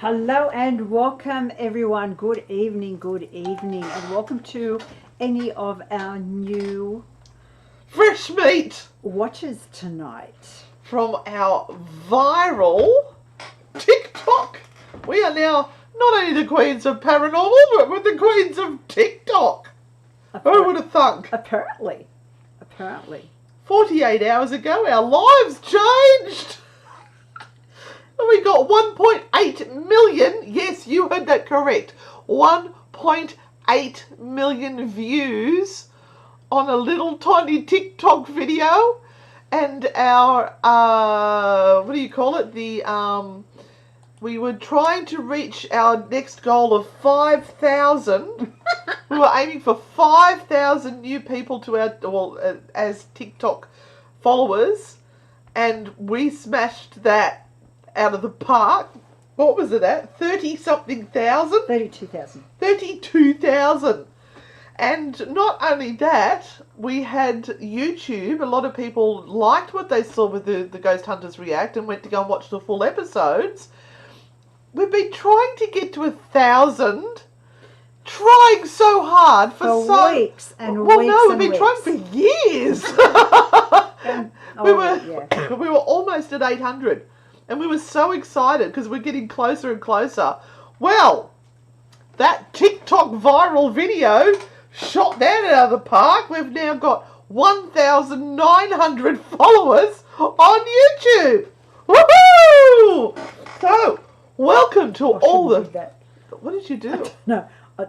Hello and welcome everyone. Good evening, and welcome to any of our new fresh meat watchers tonight from our viral TikTok. We are now not only the queens of paranormal, but we're the queens of TikTok. Who would have thunk? Apparently. 48 hours ago, our lives changed. And we got 1.8 million. Yes, you heard that correct. 1.8 million views on a little tiny TikTok video. And our, what do you call it? We were trying to reach our next goal of 5,000. We were aiming for 5,000 new people to our, as TikTok followers. And we smashed that out of the park. What was it at? 30-something thousand? 32,000. 32,000. And not only that, we had YouTube. A lot of people liked what they saw with the Ghost Hunters React and went to go and watch the full episodes. We've been trying to get to 1,000. Trying so hard for weeks and weeks. Well, no, we've been weeks. trying for years. We were almost at 800. And we were so excited because we're getting closer and closer. Well, that TikTok viral video shot that out of the park. We've now got 1,900 followers on YouTube. Woohoo! So, welcome to all the... That. What did you do? No, I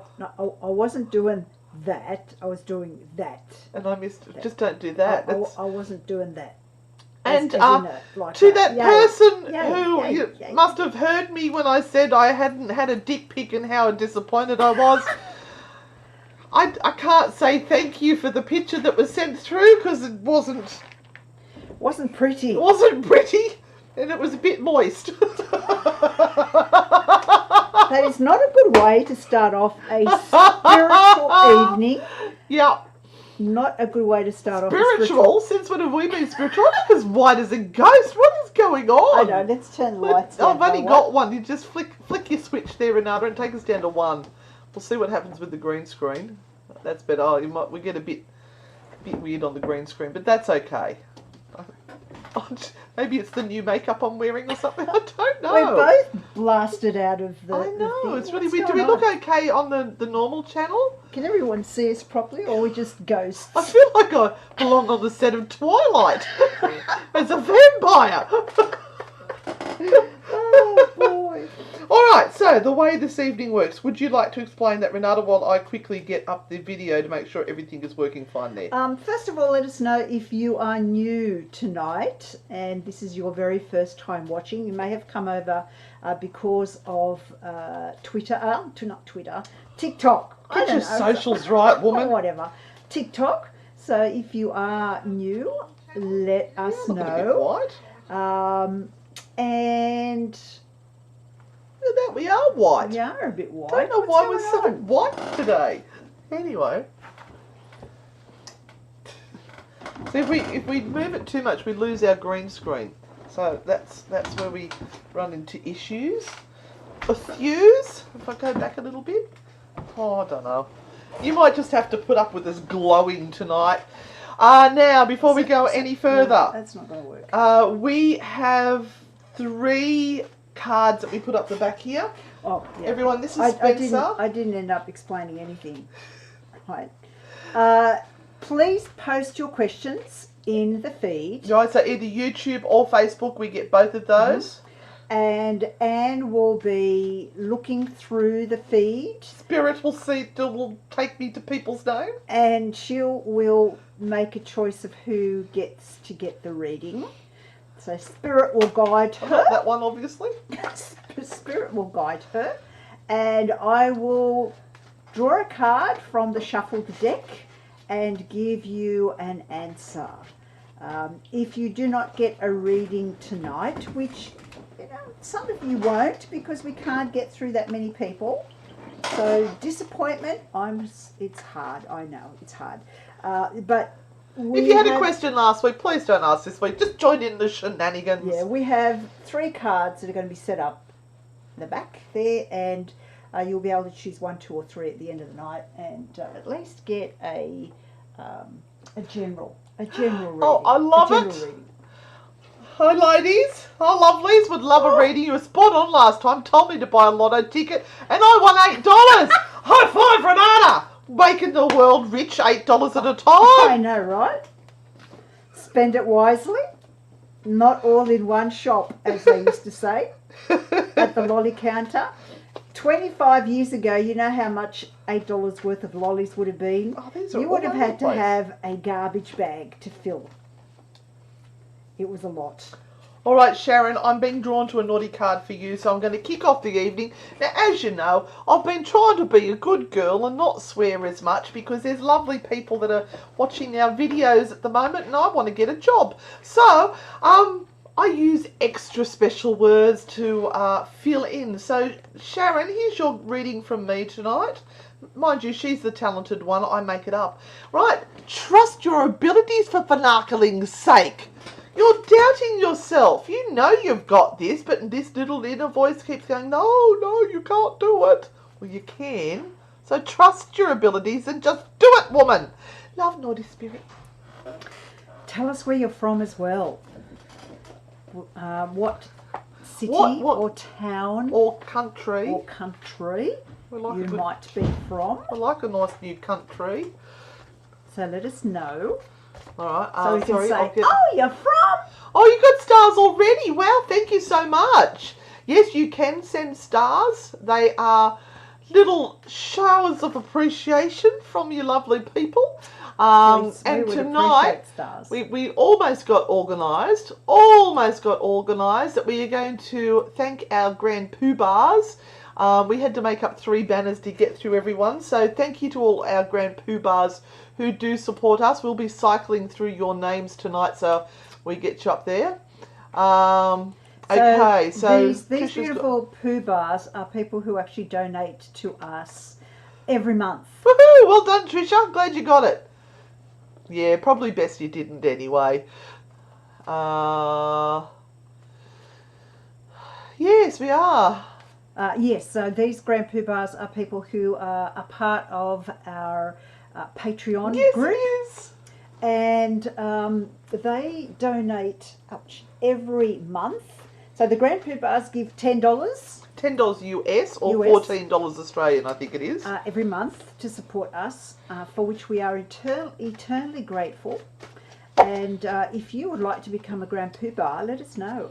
wasn't doing that. I was doing that. And I missed... Just don't do that. I wasn't doing that. And to that person who must have heard me when I said I hadn't had a dick pic and how disappointed I was, I can't say thank you for the picture that was sent through because it wasn't pretty. It wasn't pretty, and it was a bit moist. That is not a good way to start off a spiritual evening. Yeah. Not a good way to start off. Spiritual? Since when have we been spiritual? I'm as white as a ghost. What is going on? I know. Let's turn the lights down. I've only got one. You just flick your switch there, Renata, and take us down to 1. We'll see what happens with the green screen. That's better. Oh, we get a bit weird on the green screen, but that's okay. Maybe it's the new makeup I'm wearing or something. I don't know. We're both blasted out of the. I know. The It's really weird. Do we look okay on the normal channel? Can everyone see us properly, or are we just ghosts? I feel like I belong on the set of Twilight as a vampire. Oh boy. Alright, so the way this evening works, would you like to explain that, Renata, while I quickly get up the video to make sure everything is working fine there? First of all, let us know if you are new tonight and this is your very first time watching. You may have come over because of Twitter, not Twitter, TikTok. Get your socials right, woman. Whatever. TikTok. So if you are new, let us know. And... that we are white. We are a bit white. Don't know why we're so white today. Anyway. So if we move it too much, we lose our green screen. So that's where we run into issues. If I go back a little bit. Oh, I don't know. You might just have to put up with us glowing tonight. Now, before we go any further. No, that's not going to work. We have 3 cards that we put up the back here. Oh, yeah. Everyone, this is Spencer. I didn't end up explaining anything. Right. Please post your questions in the feed. Right, so either YouTube or Facebook, we get both of those. Mm-hmm. And Anne will be looking through the feed. Spirit will take me to people's name. And will make a choice of who gets to get the reading. So Spirit will guide her. Not that one, obviously. Spirit will guide her. And I will draw a card from the shuffled deck and give you an answer. If you do not get a reading tonight, which some of you won't because we can't get through that many people. So disappointment, it's hard. I know, it's hard. But if you had a question last week, please don't ask this week. Just join in the shenanigans. Yeah, we have 3 cards that are going to be set up the back there, and you'll be able to choose 1, 2, or 3 at the end of the night, and at least get a general reading. Oh, I love it. Reading. Hi, ladies. Our lovelies would love a reading. You were spot on last time. Told me to buy a lotto ticket, and I won $8. High five, Renata! Making the world rich, $8 at a time. I know, right? Spend it wisely. Not all in one shop, as they used to say, at the lolly counter. 25 years ago, you know how much $8 worth of lollies would have been? Oh, these are you would have all had over to the place. have a garbage bag to fill. It was a lot. All right, Sharon, I'm being drawn to a naughty card for you, so I'm going to kick off the evening. Now, as you know, I've been trying to be a good girl and not swear as much because there's lovely people that are watching our videos at the moment and I want to get a job. So, I use extra special words to fill in. So, Sharon, here's your reading from me tonight. Mind you, she's the talented one. I make it up. Right, trust your abilities for finarkling's sake. You're doubting yourself. You know you've got this, but this little inner voice keeps going, no, you can't do it. Well, you can. So trust your abilities and just do it, woman. Love, naughty spirit. Tell us where you're from as well. What city What- or town Or country. or country We like you a good- might be from. I like a nice new country. So let us know. All right. So we can sorry, say, I'll get... oh, you're from. Oh, you got stars already. Wow, thank you so much. Yes, you can send stars. They are little showers of appreciation from you lovely people. We And would tonight, appreciate stars. we almost got organised. That we are going to thank our grand poobahs. We had to make up 3 banners to get through everyone. So thank you to all our grand poobahs who do support us. We'll be cycling through your names tonight, so we get you up there. Okay, so these Trisha's beautiful poobahs are people who actually donate to us every month. Woohoo! Well done, Trisha. Glad you got it. Yeah, probably best you didn't anyway. Yes, we are. Yes, so these grand poobahs are people who are a part of our Patreon Yes, group. it is. And they donate every month. So the grand poobahs give $10 $10 US or US. $14 Australian, I think it is. every month to support us, for which we are eternally grateful. And if you would like to become a grand poobah, let us know,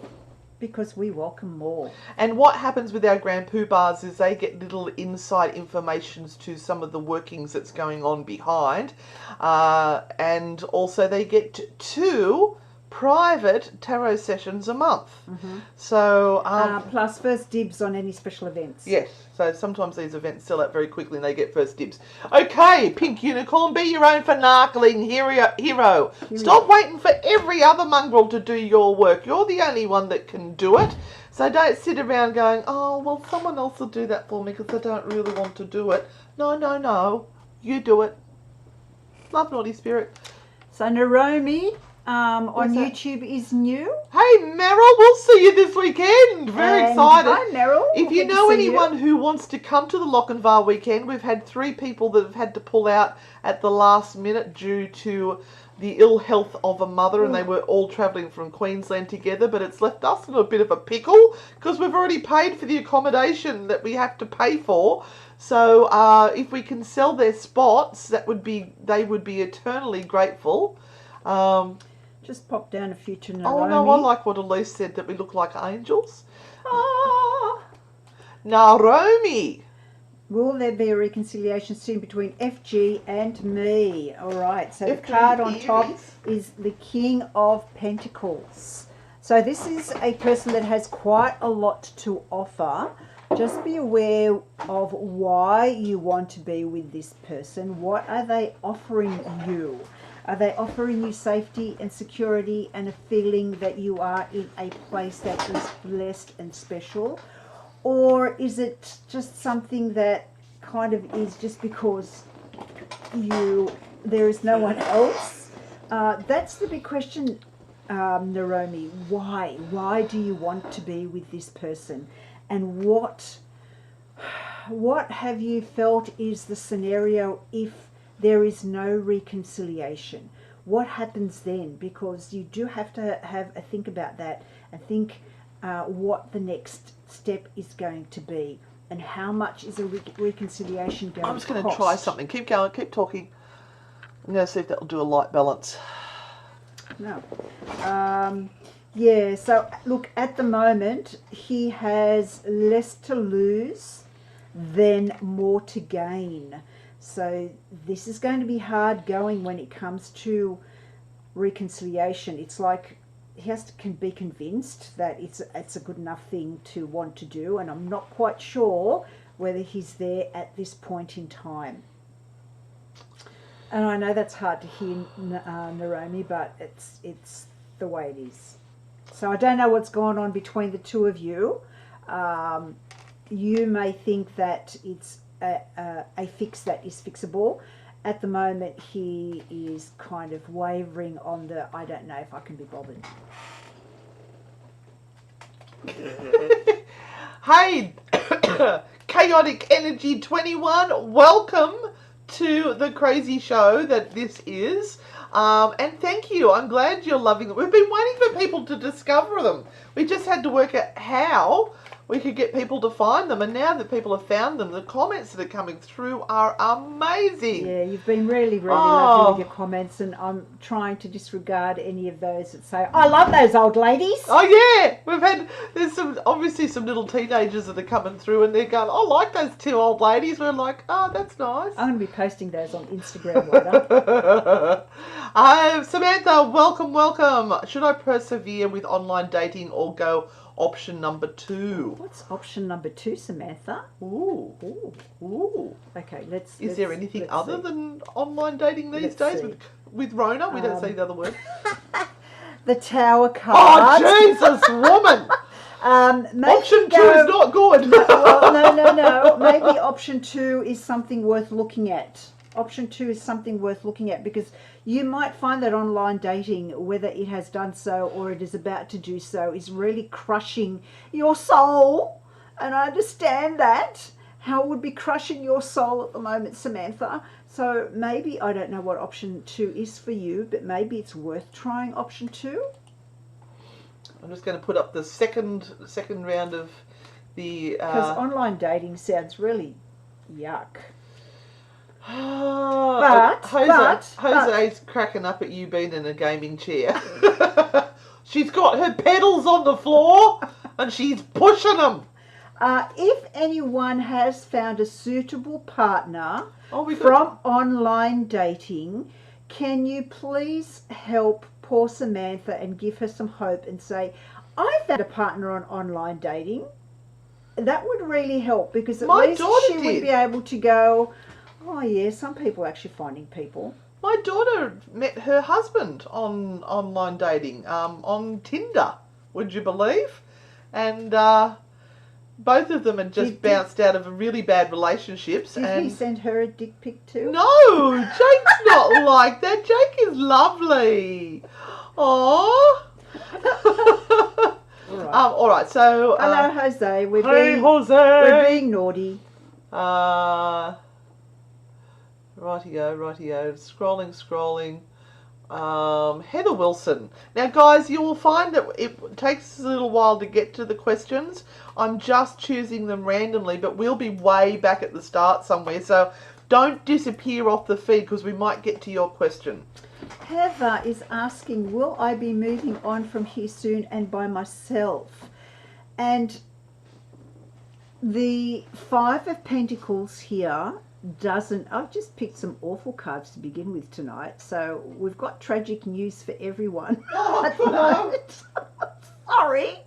because we welcome more. And what happens with our grand poobahs is they get little inside informations to some of the workings that's going on behind. And also they get 2 private tarot sessions a month. Mm-hmm. So Plus first dibs on any special events. yes, so sometimes these events sell out very quickly and they get first dibs. Okay, Pink Unicorn, be your own finarkling hero. Stop waiting for every other mongrel to do your work. You're the only one that can do it. So don't sit around going, oh, well, someone else will do that for me because I don't really want to do it. No, you do it. Love, naughty spirit. So Naromi on What's that? YouTube is new. Hey, Meryl, we'll see you this weekend. Very And excited. Hi Meryl. If you Good to know see anyone who wants to come to the Lochinvar weekend, we've had 3 people that have had to pull out at the last minute due to the ill health of a mother, and they were all travelling from Queensland together, but it's left us in a bit of a pickle because we've already paid for the accommodation that we have to pay for. So if we can sell their spots, they would be eternally grateful. Just pop down a few to Naromi. Oh no, I like what Elise said, that we look like angels. Ah. Naromi. Will there be a reconciliation soon between FG and me? All right, so the FG card on top is- is the King of Pentacles. So this is a person that has quite a lot to offer. Just be aware of why you want to be with this person. What are they offering you? Are they offering you safety and security and a feeling that you are in a place that is blessed and special? Or is it just something that kind of is just because there is no one else? That's the big question, Naromi. Why? Why do you want to be with this person? And what have you felt is the scenario if there is no reconciliation? What happens then? Because you do have to have a think about that and think what the next step is going to be and how much is a reconciliation going to cost. I'm just going to try something. Keep going, keep talking. I'm going to see if that'll do a light balance. No. Yeah, so look, at the moment, he has less to lose than more to gain. So this is going to be hard going when it comes to reconciliation. It's like he has to be convinced that it's a good enough thing to want to do, and I'm not quite sure whether he's there at this point in time. And I know that's hard to hear, Naomi, but it's the way it is. So I don't know what's going on between the two of you. You may think that it's a fix that is fixable. At the moment, he is kind of wavering on the, I don't know if I can be bothered. Hey, Chaotic Energy 21, welcome to the crazy show that this is. And thank you. I'm glad you're loving it. We've been waiting for people to discover them. We just had to work out how we could get people to find them. And now that people have found them, the comments that are coming through are amazing. Yeah, you've been really, really lovely with your comments. And I'm trying to disregard any of those that say, I love those old ladies. Oh, yeah. There's obviously some little teenagers that are coming through and they're going, I like those two old ladies. We're like, oh, that's nice. I'm going to be posting those on Instagram later. Samantha, welcome. Should I persevere with online dating or go option number 2? What's option number 2, Samantha? Ooh. Okay, Is there anything other than online dating these days with Rona? We don't say the other word. The Tower card. Oh, Jesus, woman! Option 2 is not good. No. Maybe option 2 is something worth looking at. Option 2 is something worth looking at because you might find that online dating, whether it has done so or it is about to do so, is really crushing your soul. And I understand that, how it would be crushing your soul at the moment, Samantha. So maybe, I don't know what option 2 is for you, but maybe it's worth trying option 2. I'm just going to put up the second round of the... Because online dating sounds really yuck. Jose's cracking up at you being in a gaming chair. She's got her pedals on the floor and she's pushing them. If anyone has found a suitable partner from online dating, can you please help poor Samantha and give her some hope and say, I found a partner on online dating? That would really help because at least she would be able to go, oh yeah, some people are actually finding people. My daughter met her husband on online dating, on Tinder, would you believe? And both of them had just bounced out of really bad relationships. Did he send her a dick pic too? No, Jake's not like that. Jake is lovely. Aww. All right, so... hello, Jose. Jose. We're being naughty. Rightio. Scrolling. Heather Wilson. Now, guys, you will find that it takes a little while to get to the questions. I'm just choosing them randomly, but we'll be way back at the start somewhere. So don't disappear off the feed because we might get to your question. Heather is asking, will I be moving on from here soon and by myself? And the 5 of Pentacles here doesn't... I've just picked some awful cards to begin with tonight, so we've got tragic news for everyone at the moment. Sorry,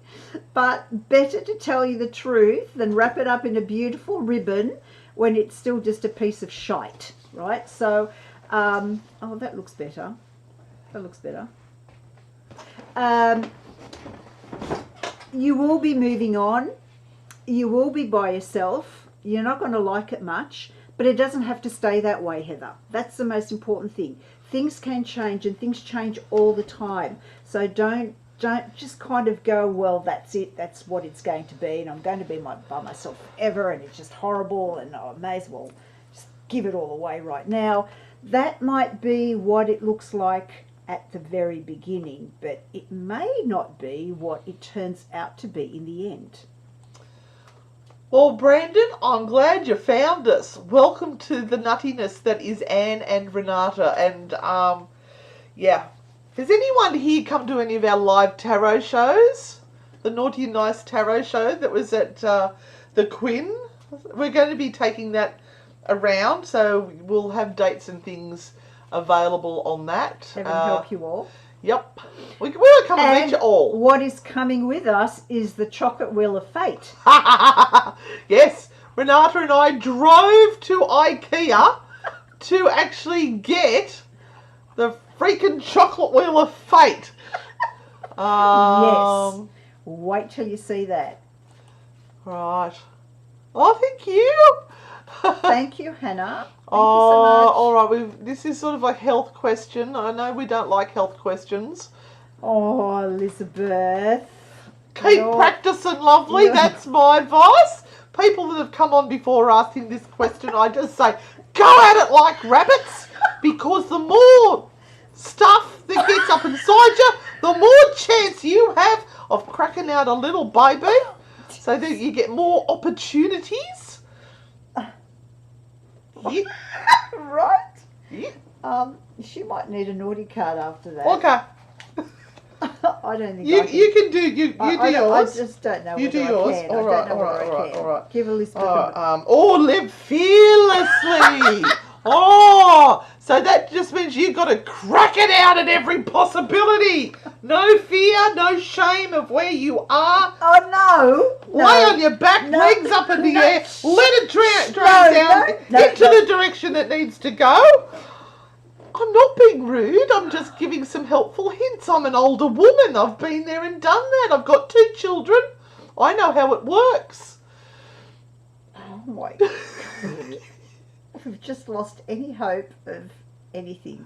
but better to tell you the truth than wrap it up in a beautiful ribbon when it's still just a piece of shite, right? So, oh, that looks better. You will be moving on. You will be by yourself. You're not going to like it much. But it doesn't have to stay that way, Heather. That's the most important thing. Things can change and things change all the time. So don't don't just kind of go, well, that's it, that's what it's going to be, and I'm going to be by myself forever, and it's just horrible, and I may as well just give it all away right now. That might be what it looks like at the very beginning, but it may not be what it turns out to be in the end. Well, Brandon, I'm glad you found us. Welcome to the nuttiness that is Anne and Renata. And, yeah. Has anyone here come to any of our live tarot shows? The Naughty and Nice tarot show that was at the Quinn? We're going to be taking that around, so we'll have dates and things available on that. Heaven help you all. Yep. We will come and meet you all. What is coming with us is the chocolate wheel of fate. Yes, Renata and I drove to IKEA to actually get the freaking chocolate wheel of fate. Yes. Wait till you see that. Right. Oh, thank you. Thank you, Hannah. Thank you so much. All right. This is sort of a health question. I know we don't like health questions. Oh, Elizabeth. Keep practicing, lovely. That's my advice. People that have come on before asking this question, I just say, go at it like rabbits, because the more stuff that gets up inside you, the more chance you have of cracking out a little baby, so that you get more opportunities. Yeah. Right? Yeah. She might need a naughty card after that. Okay. I don't think you can do you do yours. I just don't know. You do whether yours. I can. All I right, don't know whether I can. all right. Give Elizabeth live fearlessly. So that just means you've got to crack it out at every possibility. No fear, no shame of where you are. Oh, no. Lay on your back, legs up in the air. Let it drain down into the direction it needs to go. I'm not being rude. I'm just giving some helpful hints. I'm an older woman. I've been there and done that. I've got 2 children. I know how it works. Oh, my God. We've just lost any hope of anything.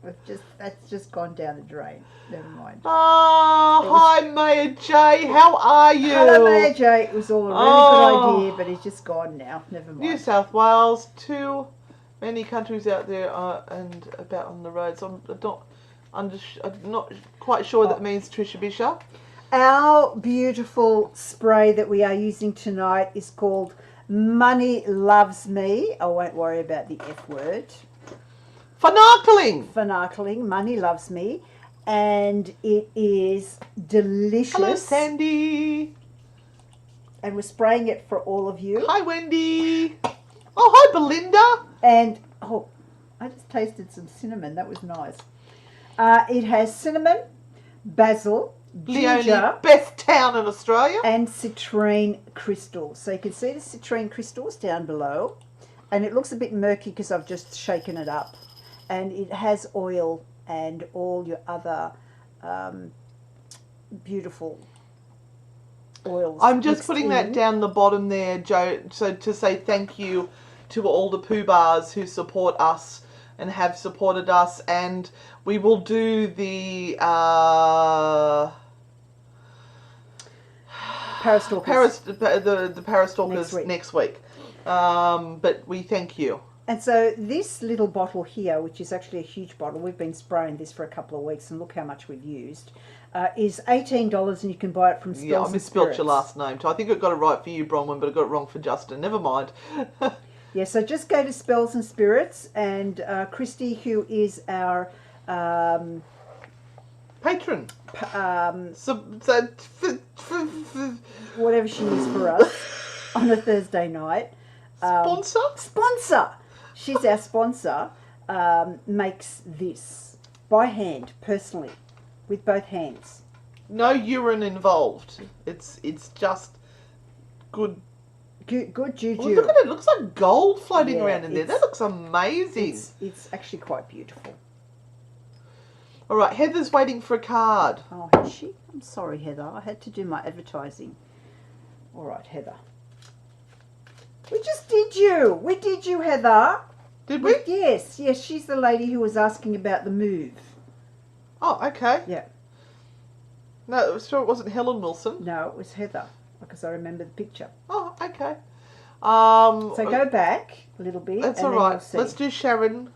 That's just gone down the drain. Never mind. Hi Maya J, how are you? Hello Maya J. It was all a really good idea, but it's just gone now. Never mind. New South Wales, too many countries out there and about on the roads. I'm not quite sure that means Trisha Bishop. Our beautiful spray that we are using tonight is called Money Loves Me. I won't worry about the F word. Finarkling. Money Loves Me. And it is delicious. Hello, Sandy. And we're spraying it for all of you. Hi, Wendy. Oh, hi, Belinda. And, I just tasted some cinnamon. That was nice. It has cinnamon, basil, ginger, best town in Australia, and citrine crystals. So you can see the citrine crystals down below, and it looks a bit murky because I've just shaken it up. And it has oil and all your other beautiful oils. I'm just putting that down the bottom there, Joe, so to say thank you to all the poo bars who support us and have supported us, and we will do the Parastalkers. The Parastalkers next week. But we thank you. And so this little bottle here, which is actually a huge bottle, we've been spraying this for a couple of weeks, and look how much we've used, is $18, and you can buy it from Spells and Spirits. Yeah, I misspelled your last name, so I think I got it right for you, Bronwyn, but I got it wrong for Justin. Never mind. Yeah, so just go to Spells and Spirits, and Christy, who is our patron, whatever she is for us on a Thursday night. Sponsor. She's our sponsor. Makes this by hand, personally, with both hands. No urine involved. It's just good. Good juju. Oh, look at it. It looks like gold floating around in there. That looks amazing. It's actually quite beautiful. All right, Heather's waiting for a card. Oh, has she? I'm sorry, Heather. I had to do my advertising. All right, Heather. We just did you. We did you, Heather. Did we? Yes. She's the lady who was asking about the move. Oh, okay. Yeah. No, sure it wasn't Helen Wilson. No, it was Heather, because I remember the picture. Oh, okay. So go back a little bit. That's and all then right. you'll see. Let's do Sharon.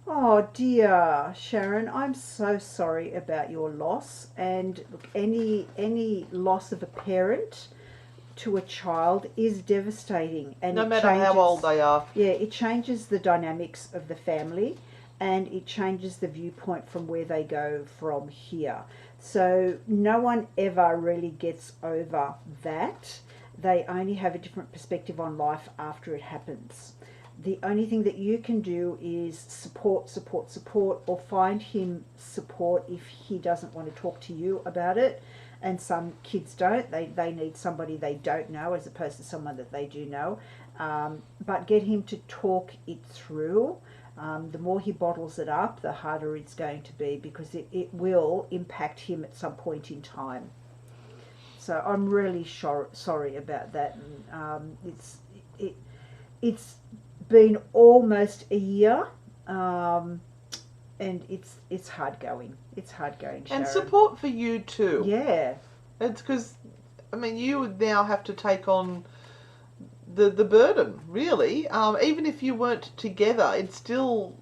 Oh dear, Sharon, I'm so sorry about your loss. And look, any loss of a parent to a child is devastating, and No matter how old they are. Yeah, it changes the dynamics of the family, and it changes the viewpoint from where they go from here. So no one ever really gets over that. They only have a different perspective on life after it happens. The only thing that you can do is support, or find him support if he doesn't want to talk to you about it. And some kids don't. They need somebody they don't know as opposed to someone that they do know. But get him to talk it through. The more he bottles it up, the harder it's going to be, because it will impact him at some point in time. So I'm really sorry about that. And, it's been almost a year, and it's hard going. It's hard going, Sharon. And support for you too. Yeah. It's because, I mean, you would now have to take on the burden, really. Even if you weren't together, it still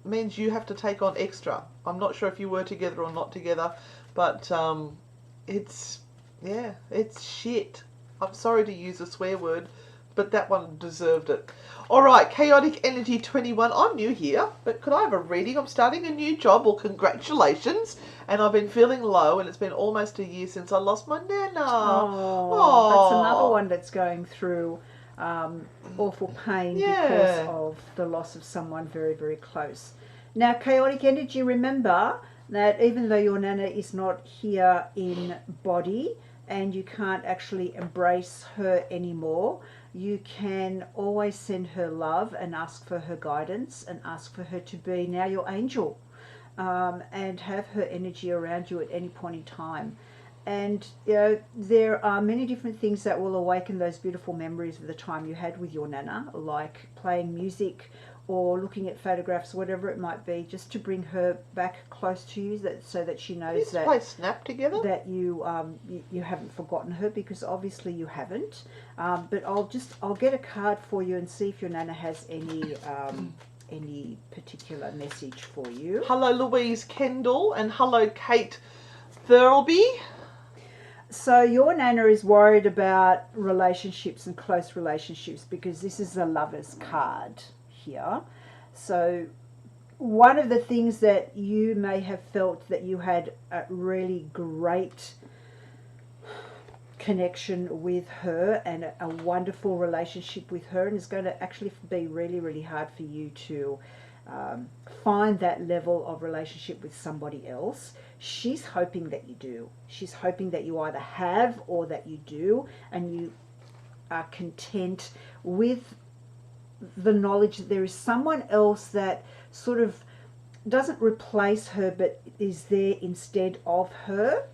means you have to take on extra. I'm not sure if you were together or not together, but it's shit. I'm sorry to use a swear word, but that one deserved it. All right, Chaotic Energy 21. I'm new here, but could I have a reading? I'm starting a new job. Well, congratulations. And I've been feeling low, and it's been almost a year since I lost my nana. Oh, that's another one that's going through awful pain because of the loss of someone very, very close. Now, Chaotic Energy, remember that even though your nana is not here in body and you can't actually embrace her anymore, you can always send her love and ask for her guidance and ask for her to be now your angel, and have her energy around you at any point in time. And you know, there are many different things that will awaken those beautiful memories of the time you had with your nana, like playing music or looking at photographs, whatever it might be, just to bring her back close to you, so that she knows that play Snap together. That you haven't forgotten her, because obviously you haven't. But I'll get a card for you and see if your nana has any particular message for you. Hello, Louise Kendall, and hello, Kate Thurlby. So your nana is worried about relationships and close relationships, because this is the Lover's card here. So one of the things that you may have felt that you had a really great connection with her and a wonderful relationship with her, and it's going to actually be really, really hard for you to find that level of relationship with somebody else. She's hoping that you do. She's hoping that you either have or that you do, and you are content with the knowledge that there is someone else that sort of doesn't replace her but is there instead of her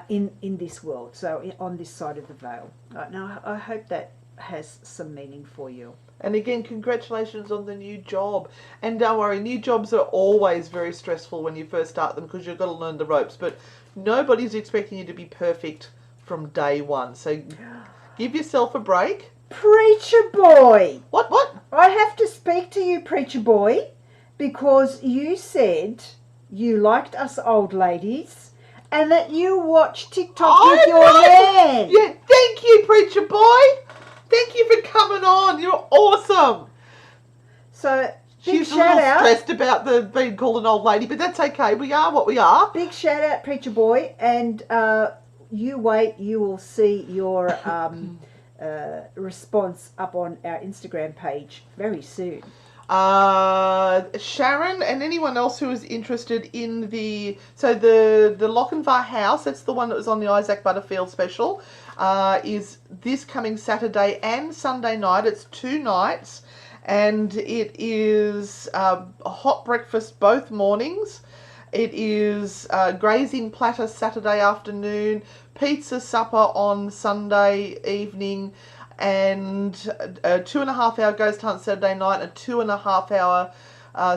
in this world, so on this side of the veil. Now I hope that has some meaning for you. And again, congratulations on the new job. And don't worry, new jobs are always very stressful when you first start them, because you've got to learn the ropes. But nobody's expecting you to be perfect from day one. So give yourself a break. Preacher boy! What? I have to speak to you, preacher boy, because you said you liked us old ladies and that you watch TikTok with your nan. Yeah, thank you, preacher boy. Thank you for coming on. You're awesome. So, she's a little stressed about the being called an old lady, but that's okay. We are what we are. Big shout out, preacher boy, and you wait. You will see your response up on our Instagram page very soon. Sharon and anyone else who is interested in the Lochinvar house, that's the one that was on the Isaac Butterfield special, is this coming Saturday and Sunday night. It's 2 nights, and it is a hot breakfast both mornings. It is grazing platter Saturday afternoon, pizza supper on Sunday evening, and a 2.5 hour ghost hunt Saturday night, a 2.5 hour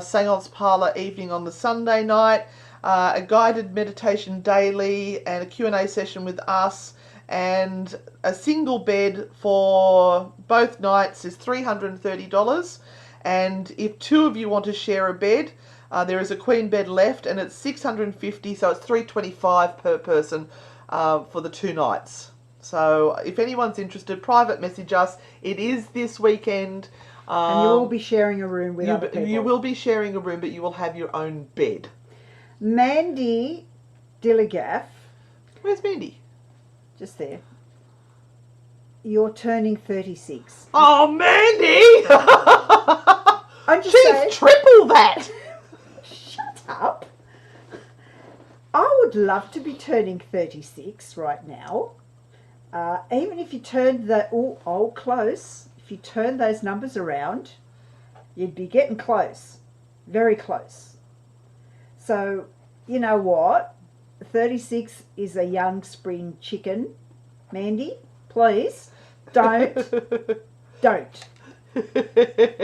seance parlour evening on the Sunday night. a guided meditation daily, and a Q&A session with us, and a single bed for both nights is $330. And if two of you want to share a bed, there is a queen bed left, and it's $650, so it's $325 per person for the 2 nights. So if anyone's interested, private message us. It is this weekend. And you will be sharing a room with other people. You will be sharing a room, but you will have your own bed. Mandy Dilligaff. Where's Mandy? Just there. You're turning 36. Oh, Mandy! I'm just She's saying. triple that. Shut up. I would love to be turning 36 right now. Even if you turned close. If you turn those numbers around, you'd be getting close. Very close. So, you know what? 36 is a young spring chicken. Mandy, please, don't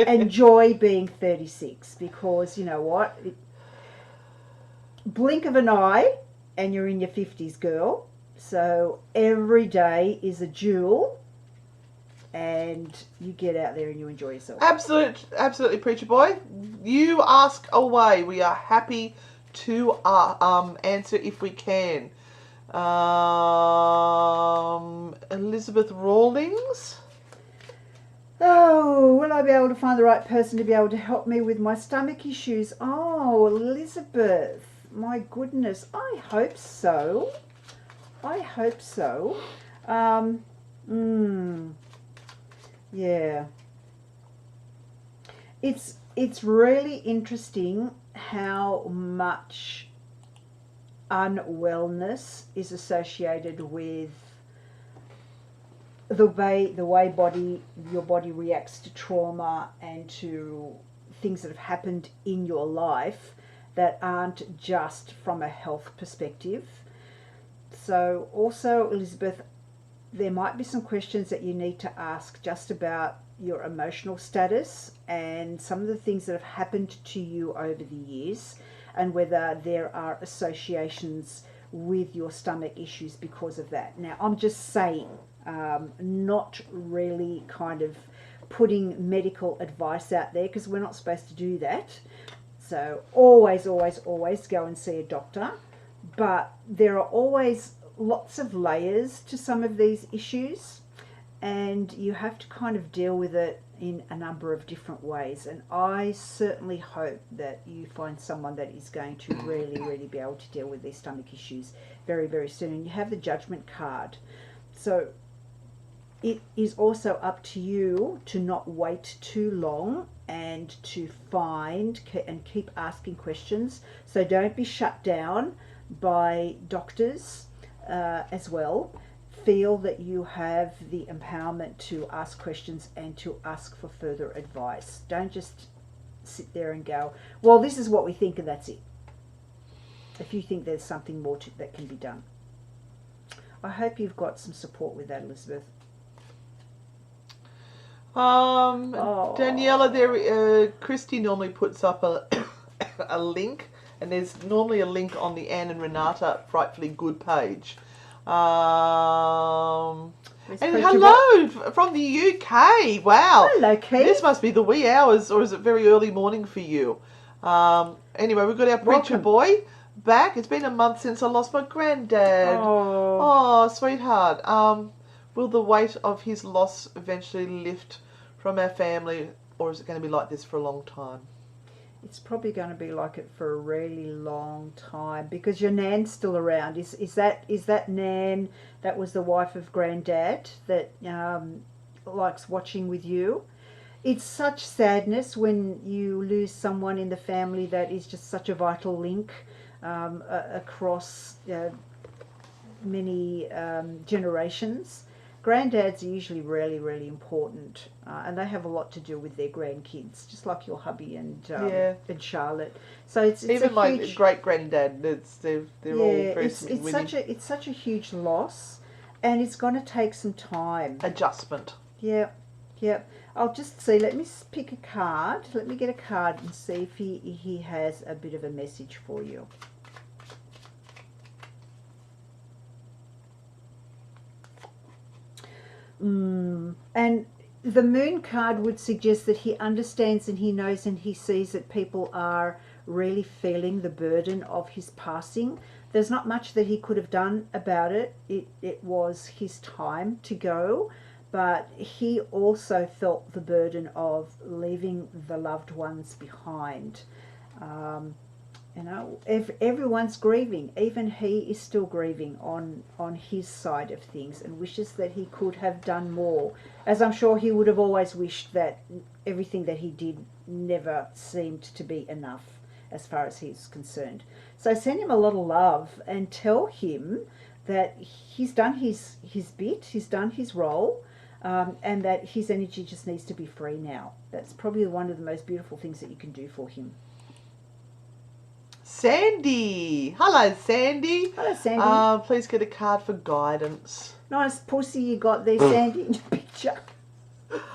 enjoy being 36, because you know what? Blink of an eye and you're in your 50s, girl. So every day is a jewel, and you get out there and you enjoy yourself. Absolutely, preacher boy. You ask away. We are happy to answer if we can. Elizabeth Rawlings. Oh, will I be able to find the right person to be able to help me with my stomach issues? Oh, Elizabeth, my goodness, I hope so. I hope so. Yeah. It's really interesting how much unwellness is associated with the way your body reacts to trauma and to things that have happened in your life that aren't just from a health perspective. So also, Elizabeth, there might be some questions that you need to ask just about your emotional status and some of the things that have happened to you over the years, and whether there are associations with your stomach issues because of that. Now, I'm just saying, not really kind of putting medical advice out there, because we're not supposed to do that. So always go and see a doctor. But there are always lots of layers to some of these issues, and you have to kind of deal with it in a number of different ways. And I certainly hope that you find someone that is going to really be able to deal with these stomach issues very soon. And you have the Judgment card. So it is also up to you to not wait too long and to find and keep asking questions. So don't be shut down by doctors as well. Feel that you have the empowerment to ask questions and to ask for further advice. Don't just sit there and go, well, this is what we think and that's it. If you think there's something more that can be done. I hope you've got some support with that, Elizabeth. Daniela, Christy normally puts up a link, and there's normally a link on the Anne and Renata Frightfully Good page. And hello from the UK. Wow. Hello, Keith. This must be the wee hours, or is it very early morning for you? Anyway, we've got our preacher boy back. It's been a month since I lost my granddad. Oh, sweetheart. Will the weight of his loss eventually lift from our family, or is it going to be like this for a long time? It's probably going to be like it for a really long time, because your Nan's still around. Is that Nan that was the wife of Granddad that likes watching with you? It's such sadness when you lose someone in the family that is just such a vital link across many generations. Granddads are usually really important, and they have a lot to do with their grandkids, just like your hubby and Charlotte. So it's even my great granddad. They're all very it's such a huge loss, and it's going to take some time. Adjustment. Yeah. I'll just see. Let me pick a card. Let me get a card and see if he has a bit of a message for you. And the moon card would suggest that he understands and he knows and he sees that people are really feeling the burden of his passing. There's not much that he could have done about it. It was his time to go, but he also felt the burden of leaving the loved ones behind. You know, if everyone's grieving, even he is still grieving on his side of things and wishes that he could have done more, as I'm sure he would have always wished that everything that he did never seemed to be enough as far as he's concerned. So send him a lot of love and tell him that he's done his bit, he's done his role, and that his energy just needs to be free now. That's probably one of the most beautiful things that you can do for him. Sandy. Hello, Sandy. Hello, Sandy. Please get a card for guidance. Nice pussy you got there, Sandy, in the picture.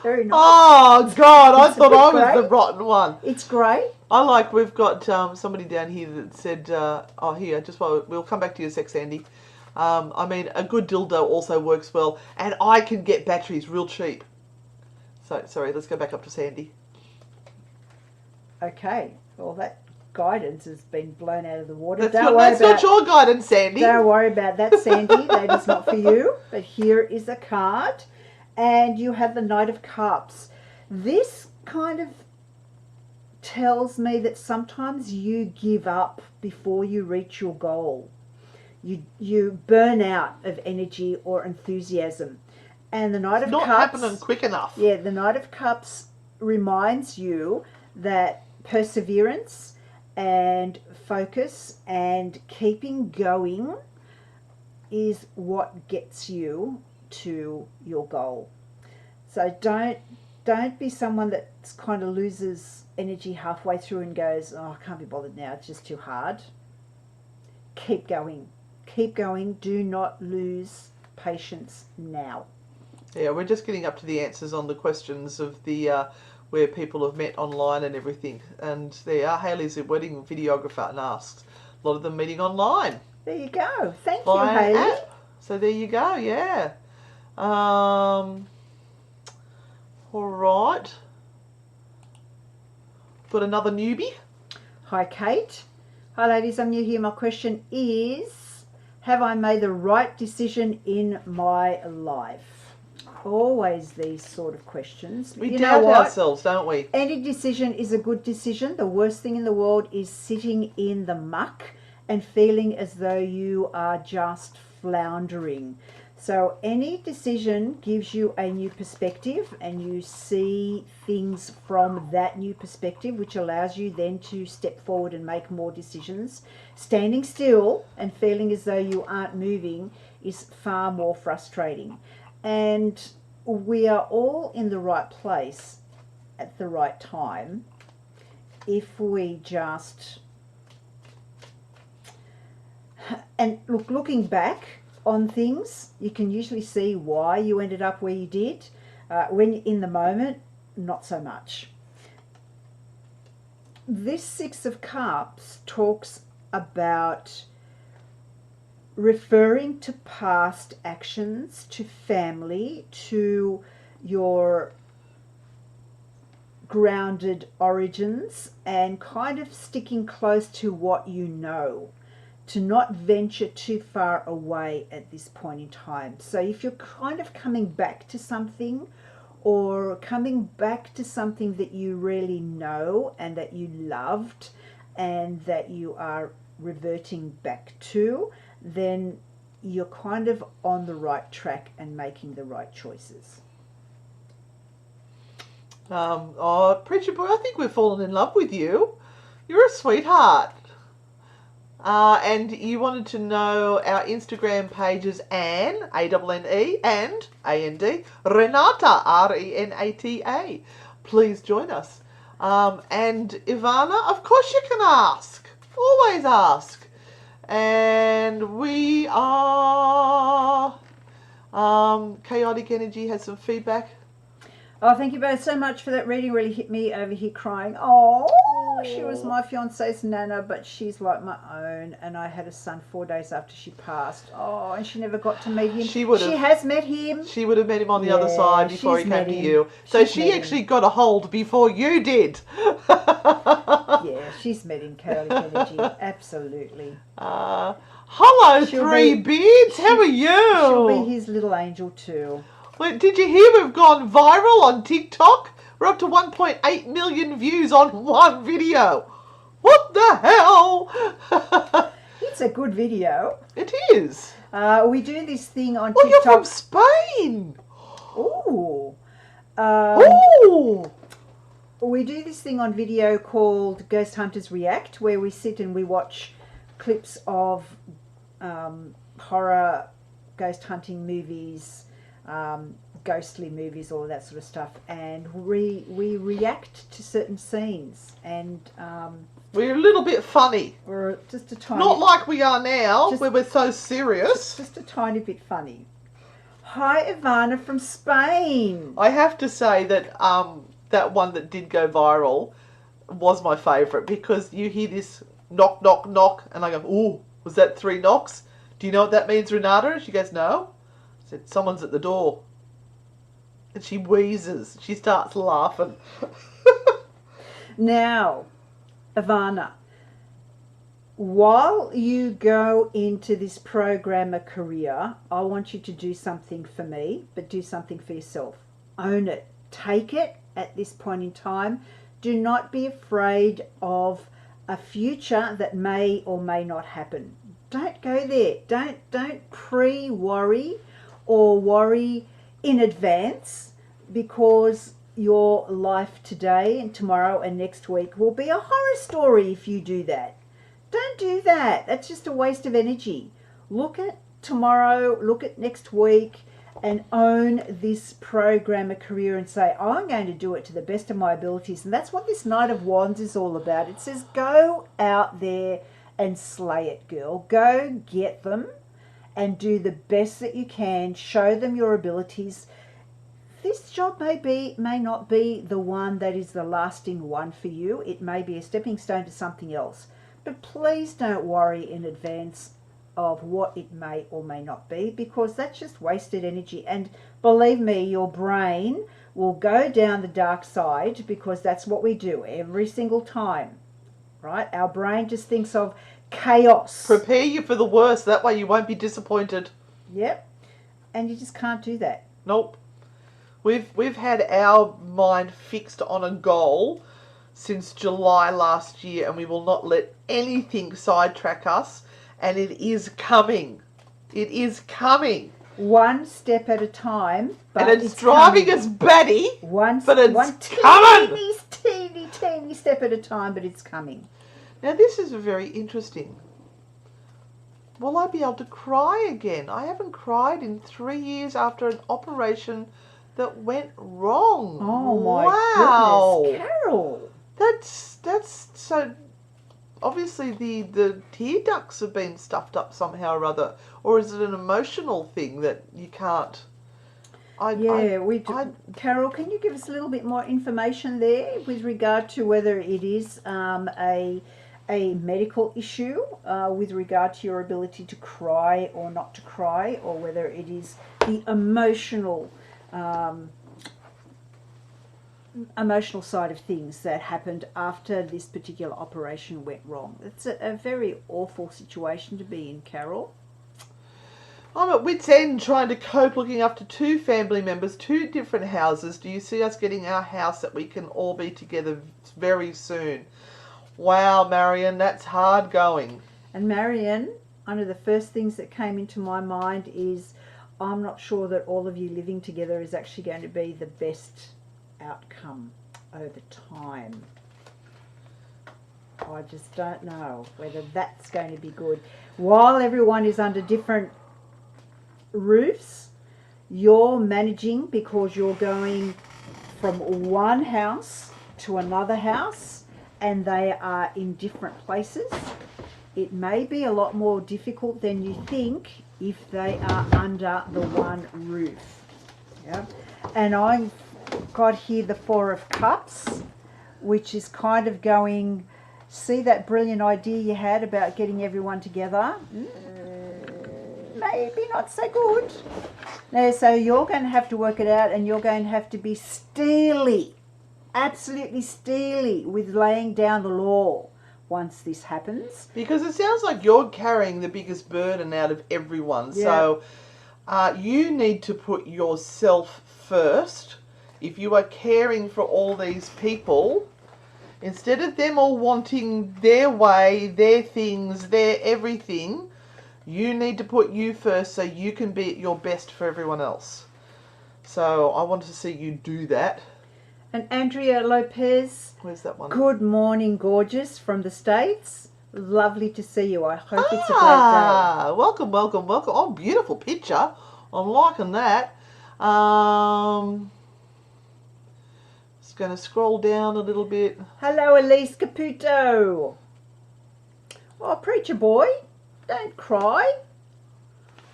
Very nice. Oh, God, I thought I was great. the rotten one. It's great. I like, we've got somebody down here that said, oh, here, just while we'll come back to your sex, Sandy. I mean, a good dildo also works well, and I can get batteries real cheap. So, sorry, let's go back up to Sandy. Okay, well, that guidance has been blown out of the water. That's not your guidance, Sandy. Don't worry about that, Sandy. That is not for you. But here is a card, and you have the Knight of Cups. This kind of tells me that sometimes you give up before you reach your goal. You burn out of energy or enthusiasm. And the Knight of Cups... Not happening quick enough. Yeah, the Knight of Cups reminds you that perseverance and focus and keeping going is what gets you to your goal. So don't be someone that kind of loses energy halfway through and goes, oh, I can't be bothered now, it's just too hard. Keep going. Keep going. Do not lose patience now. Yeah, we're just getting up to the answers on the questions of the where people have met online and everything. And there are Hayley's a wedding videographer and asks. A lot of them meeting online. There you go. Thank you, Hayley. App. So there you go, yeah. All right. Got another newbie. Hi, Kate. Hi, ladies. I'm new here. My question is, have I made the right decision in my life? Always these sort of questions. We doubt ourselves, don't we? Any decision is a good decision. The worst thing in the world is sitting in the muck and feeling as though you are just floundering. So any decision gives you a new perspective and you see things from that new perspective, which allows you then to step forward and make more decisions. Standing still and feeling as though you aren't moving is far more frustrating. And we are all in the right place at the right time if we just... And looking back on things, you can usually see why you ended up where you did. When you're in the moment, not so much. This Six of Cups talks about referring to past actions, to family, to your grounded origins, and kind of sticking close to what you know, to not venture too far away at this point in time. So if you're kind of coming back to something, or coming back to something that you really know and that you loved and that you are reverting back to, then you're kind of on the right track and making the right choices. Oh, Preacher Boy, I think we've fallen in love with you. You're a sweetheart. And you wanted to know our Instagram pages, Anne, A-N-N-E, and A-N-D, Renata, R-E-N-A-T-A. Please join us. And Ivana, of course you can ask. Always ask. And we are... Chaotic Energy has some feedback. Oh, thank you both so much for that reading. Really hit me over here crying. Oh. Oh, she was my fiance's nana, but she's like my own, and I had a son 4 days after she passed. Oh, and she never got to meet him. She has met him. She would have met him on the other side before he came to you. So she actually got a hold before you did. Yeah, she's met him, chaotic energy. Absolutely. Hello, Three Beards. How are you? She'll be his little angel too. Wait, did you hear we've gone viral on TikTok? We're up to 1.8 million views on one video. What the hell? It's a good video. It is. We do this thing on TikTok. Oh, you're from Spain. Ooh. Ooh. We do this thing on video called Ghost Hunters React, where we sit and we watch clips of horror, ghost hunting movies, ghostly movies, all of that sort of stuff, and we react to certain scenes, and we're a little bit funny. We're just a tiny... Not like we are now, where we're so serious. Just a tiny bit funny. Hi, Ivana from Spain. I have to say that that one that did go viral was my favourite, because you hear this knock, knock, knock, and I go, ooh, was that 3 knocks? Do you know what that means, Renata? She goes, no. I said, someone's at the door. And she wheezes. She starts laughing. Now, Ivana, while you go into this programmer career, I want you to do something for me, but do something for yourself. Own it. Take it at this point in time. Do not be afraid of a future that may or may not happen. Don't go there. Don't pre-worry or worry in advance, because your life today and tomorrow and next week will be a horror story if you do that. Don't do that. That's just a waste of energy. Look at tomorrow, look at next week, and own this programmer career and say, I'm going to do it to the best of my abilities. And that's what this Knight of Wands is all about. It says, go out there and slay it, girl. Go get them and do the best that you can. Show them your abilities. This job may not be the one that is the lasting one for you. It may be a stepping stone to something else. But please don't worry in advance of what it may or may not be, because that's just wasted energy. And believe me, your brain will go down the dark side, because that's what we do every single time, right? Our brain just thinks of chaos. Prepare you for the worst. That way you won't be disappointed. Yep. And you just can't do that. Nope. We've had our mind fixed on a goal since July last year, and we will not let anything sidetrack us. And it is coming. It is coming. One step at a time. But and it's driving us batty. One coming. Teeny step at a time, but it's coming. Now this is very interesting. Will I be able to cry again? I haven't cried in 3 years after an operation that went wrong. Oh my goodness, Carol. That's so. Obviously, the tear ducts have been stuffed up somehow or other, or is it an emotional thing that you can't? Carol, can you give us a little bit more information there with regard to whether it is a medical issue with regard to your ability to cry or not to cry, or whether it is the emotional side of things that happened after this particular operation went wrong? It's a very awful situation to be in, Carol. I'm at wit's end trying to cope, looking after 2 family members, 2 different houses. Do you see us getting our house that we can all be together very soon? Wow, Marion, that's hard going. And Marion, one of the first things that came into my mind is, I'm not sure that all of you living together is actually going to be the best outcome over time. I just don't know whether that's going to be good. While everyone is under different roofs, you're managing because you're going from one house to another house, and they are in different places. It may be a lot more difficult than you think if they are under the one roof. Yeah. And I've got here the 4 of Cups, which is kind of going, see that brilliant idea you had about getting everyone together? Maybe not so good. Now, so you're going to have to work it out, and you're going to have to be steely, absolutely steely with laying down the law once this happens. Because it sounds like you're carrying the biggest burden out of everyone. Yeah. So you need to put yourself first. If you are caring for all these people, instead of them all wanting their way, their things, their everything, you need to put you first so you can be at your best for everyone else. So I want to see you do that. And Andrea Lopez, Where's that one? good morning, gorgeous, from the States. Lovely to see you. I hope it's a great day. Welcome, welcome, welcome. Oh, beautiful picture. I'm liking that. Just going to scroll down a little bit. Hello, Elise Caputo. Oh, preacher boy, don't cry.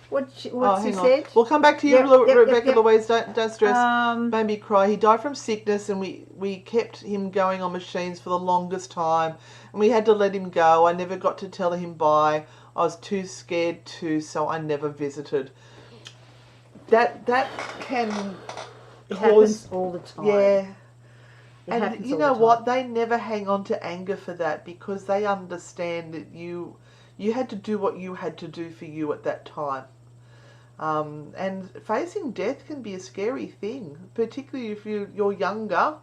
What's he said? We'll come back to you, Rebecca Louise. Don't stress. Made me cry. He died from sickness, and we kept him going on machines for the longest time, and we had to let him go. I never got to tell him bye. I was too scared to, so I never visited. That can It cause, happens all the time. yeah. It And happens you all know the what? time. They never hang on to anger for that, because they understand that you had to do what you had to do for you at that time. And facing death can be a scary thing, particularly if you're younger.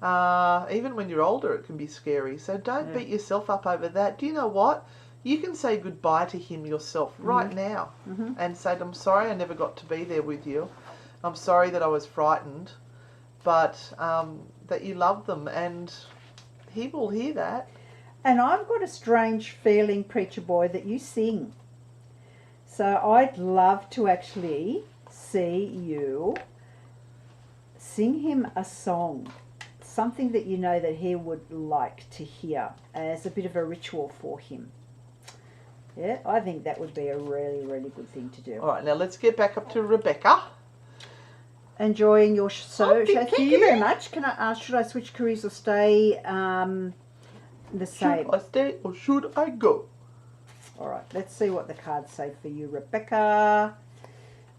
Even when you're older, it can be scary. So don't beat yourself up over that. Do you know what? You can say goodbye to him yourself right now and say, I'm sorry I never got to be there with you. I'm sorry that I was frightened, but that you love them, and he will hear that. And I've got a strange feeling, preacher boy, that you sing. So I'd love to actually see you sing him a song, something that you know that he would like to hear as a bit of a ritual for him. Yeah, I think that would be a really, really good thing to do. All right, now let's get back up to Rebecca. Enjoying your show. Thank you you. very much. Can I ask, should I switch careers or stay the same? Should I stay or should I go? All right, let's see what the cards say for you, Rebecca.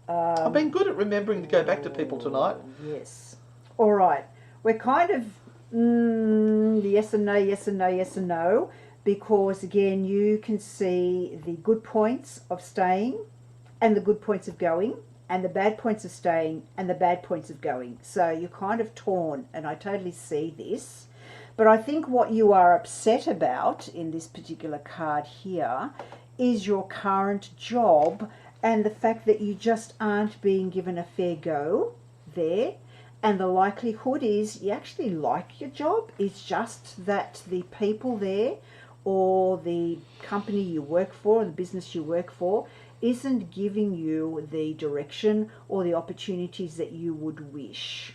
I've been good at remembering to go back to people tonight. Yes. All right. We're kind of yes and no, yes and no, yes and no, because again, you can see the good points of staying and the good points of going, and the bad points of staying and the bad points of going. So you're kind of torn, and I totally see this. But I think what you are upset about in this particular card here is your current job and the fact that you just aren't being given a fair go there. And the likelihood is you actually like your job. It's just that the people there or the company you work for, the business you work for, isn't giving you the direction or the opportunities that you would wish.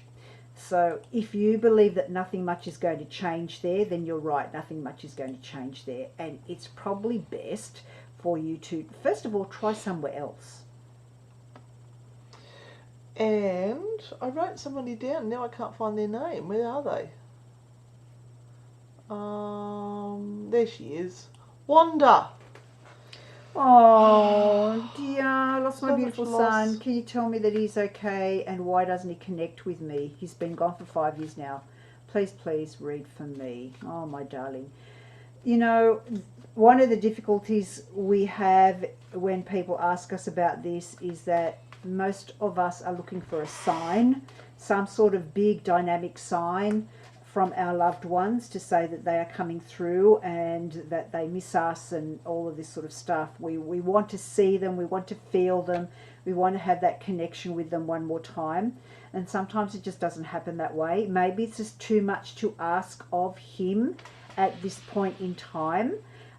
So if you believe that nothing much is going to change there, then you're right, nothing much is going to change there. And it's probably best for you to, first of all, try somewhere else. And I wrote somebody down, now I can't find their name. Where are they? There she is. Wanda. Oh dear, I lost my So beautiful much loss. son. Can you tell me that he's okay, and why doesn't he connect with me? He's been gone for 5 years now. Please, please read for me. Oh, my darling. You know, one of the difficulties we have when people ask us about this is that most of us are looking for a sign, some sort of big dynamic sign from our loved ones to say that they are coming through and that they miss us and all of this sort of stuff. We want to see them, we want to feel them, we want to have that connection with them one more time. And sometimes it just doesn't happen that way. Maybe it's just too much to ask of him at this point in time.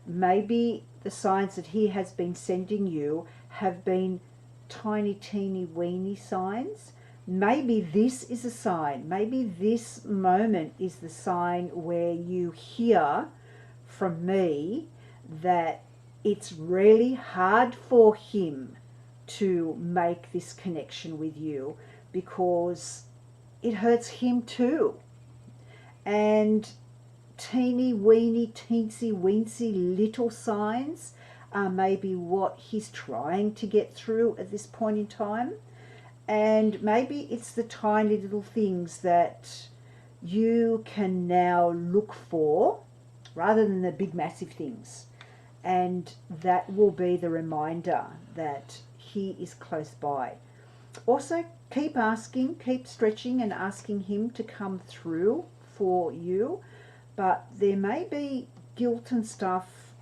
Maybe the signs that he has been sending you have been tiny, teeny, weeny signs. Maybe this is a sign. Maybe this moment is the sign where you hear from me that it's really hard for him to make this connection with you because it hurts him too. And teeny weeny, teensy weensy little signs are maybe what he's trying to get through at this point in time. And maybe it's the tiny little things that you can now look for rather than the big massive things. And that will be the reminder that he is close by. Also, keep asking, keep stretching and asking him to come through for you. But there may be guilt and stuff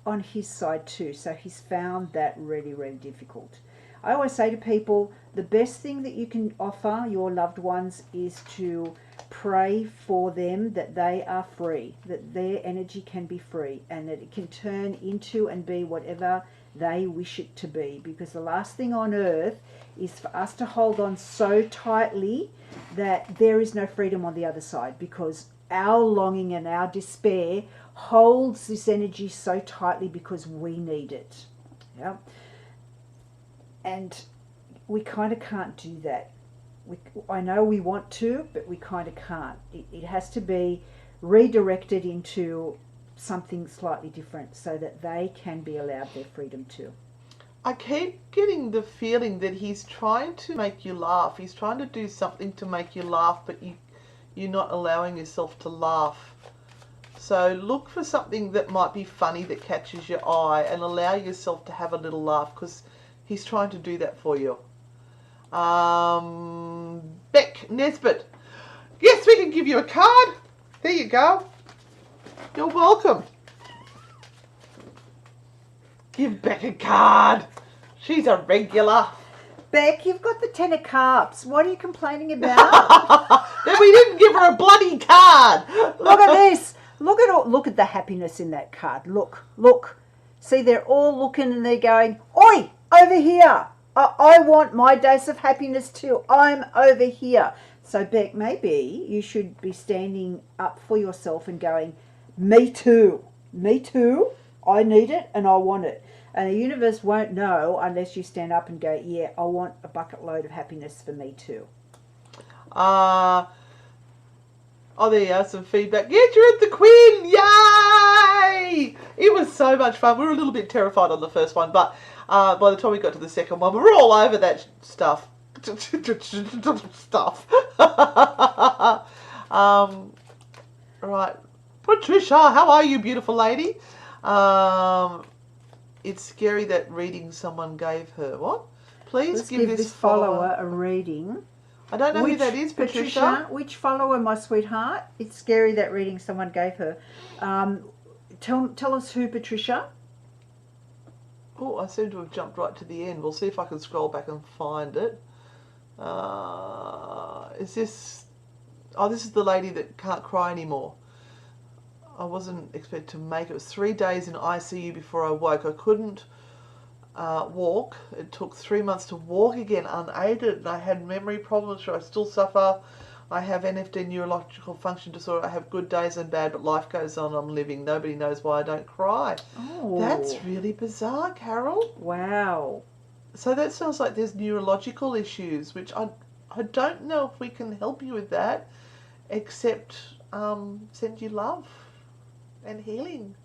on his side too. So he's found that really, really difficult. I always say to people, the best thing that you can offer your loved ones is to pray for them that they are free, that their energy can be free, and that it can turn into and be whatever they wish it to be. Because the last thing on earth is for us to hold on so tightly that there is no freedom on the other side, because our longing and our despair holds this energy so tightly because we need it. Yeah. And we kind of can't do that. I know we want to, but we kind of can't. It has to be redirected into something slightly different so that they can be allowed their freedom too. I keep getting the feeling that he's trying to make you laugh. He's trying to do something to make you laugh, but you're not allowing yourself to laugh. So look for something that might be funny that catches your eye and allow yourself to have a little laugh, because he's trying to do that for you. Beck Nesbitt. Yes, we can give you a card. There you go. You're welcome. Give Beck a card. She's a regular. Beck, you've got the 10 of cups. What are you complaining about? Then we didn't give her a bloody card. Look at this. Look at the happiness in that card. Look. See, they're all looking and they're going, oi, over here. I want my dose of happiness too. I'm over here. So, Beck, maybe you should be standing up for yourself and going, me too. Me too. I need it and I want it. And the universe won't know unless you stand up and go, yeah, I want a bucket load of happiness for me too. Oh, there you are, some feedback. Yes, you're at the Queen. Yay! It was so much fun. We were a little bit terrified on the first one, but by the time we got to the second one, we were all over that stuff. Right. Patricia, how are you, beautiful lady? It's scary that reading someone gave her. What? Please Let's give this follower a reading. I don't know who that is, Patricia. Which follower, my sweetheart? It's scary that reading someone gave her. Tell us who, Patricia. Oh, I seem to have jumped right to the end. We'll see if I can scroll back and find it. Is this... Oh, this is the lady that can't cry anymore. I wasn't expected to make it. It was 3 days in ICU before I woke. I couldn't walk. It took 3 months to walk again unaided, and I had memory problems, so I still suffer. I have NFD, neurological function disorder. I have good days and bad, but life goes on. I'm living. Nobody knows why I don't cry. Oh. That's really bizarre, Carol. Wow. So that sounds like there's neurological issues, which I don't know if we can help you with that, except send you love and healing.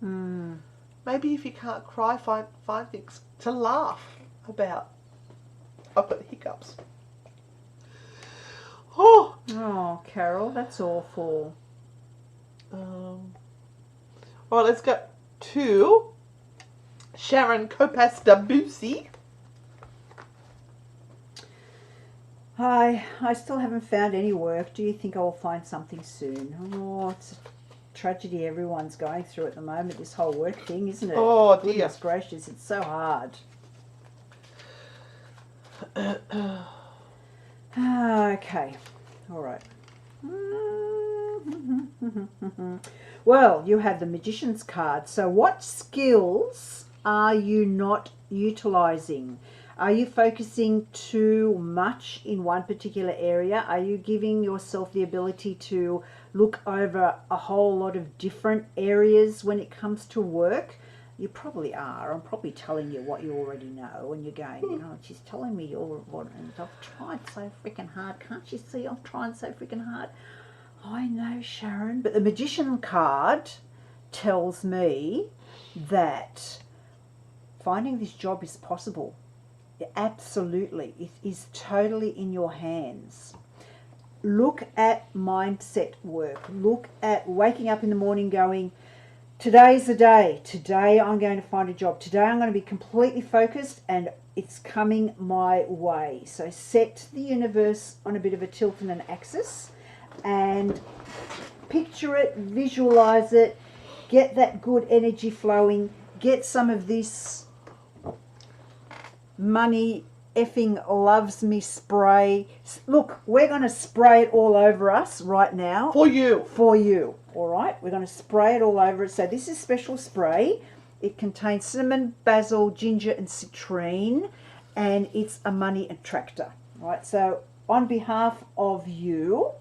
Maybe if you can't cry, find things to laugh about. I've got hiccups. Oh, Carol, that's awful. All right, let's go to Sharon Copas-Dabusi. Hi, I still haven't found any work. Do you think I will find something soon? Oh, it's a tragedy everyone's going through at the moment, this whole work thing, isn't it? Oh, dear. Goodness gracious, it's so hard. Okay, all right. Well, you have the Magician's card. So what skills are you not utilizing? Are you focusing too much in one particular area? Are you giving yourself the ability to look over a whole lot of different areas when it comes to work? You probably are. I'm probably telling you what you already know, and you're going, you know, she's telling me all what, and I've tried so freaking hard. Can't you see I'm trying so freaking hard? I know, Sharon, but the Magician card tells me that finding this job is possible. Absolutely. It is totally in your hands. Look at mindset work. Look at waking up in the morning going, today's the day. Today I'm going to find a job. Today I'm going to be completely focused and it's coming my way. So set the universe on a bit of a tilt and an axis and picture it, visualize it, get that good energy flowing, get some of this money effing loves me spray. Look, we're going to spray it all over us right now. For you. For you. All right? We're going to spray it all over it. So this is special spray. It contains cinnamon, basil, ginger and citrine, and it's a money attractor. All right? So on behalf of you,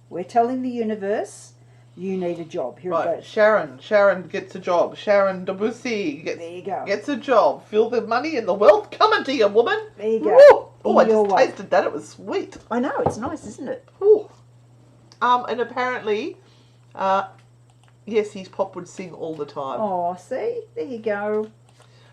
we're telling the universe you need a job. Here it goes. Sharon gets a job. Sharon Debussy gets a job. Feel the money and the wealth coming to you, woman. There you go. Woo! Oh, I just tasted that. It was sweet. I know. It's nice, isn't it? Ooh. And apparently, yes, his pop would sing all the time. Oh, see? There you go.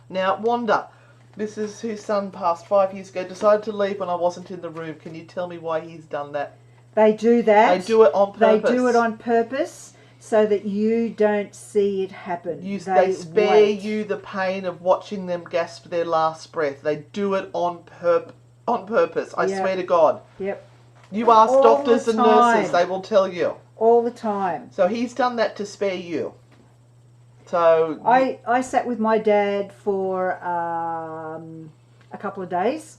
Now, Wanda, this is whose son passed 5 years ago, decided to leave when I wasn't in the room. Can you tell me why he's done that? They do that. They do it on purpose. They do it on purpose so that you don't see it happen. They spare you the pain of watching them gasp their last breath. They do it on purpose. I swear to God. Yep. You ask doctors and nurses, they will tell you. All the time. So he's done that to spare you. So I sat with my dad for a couple of days.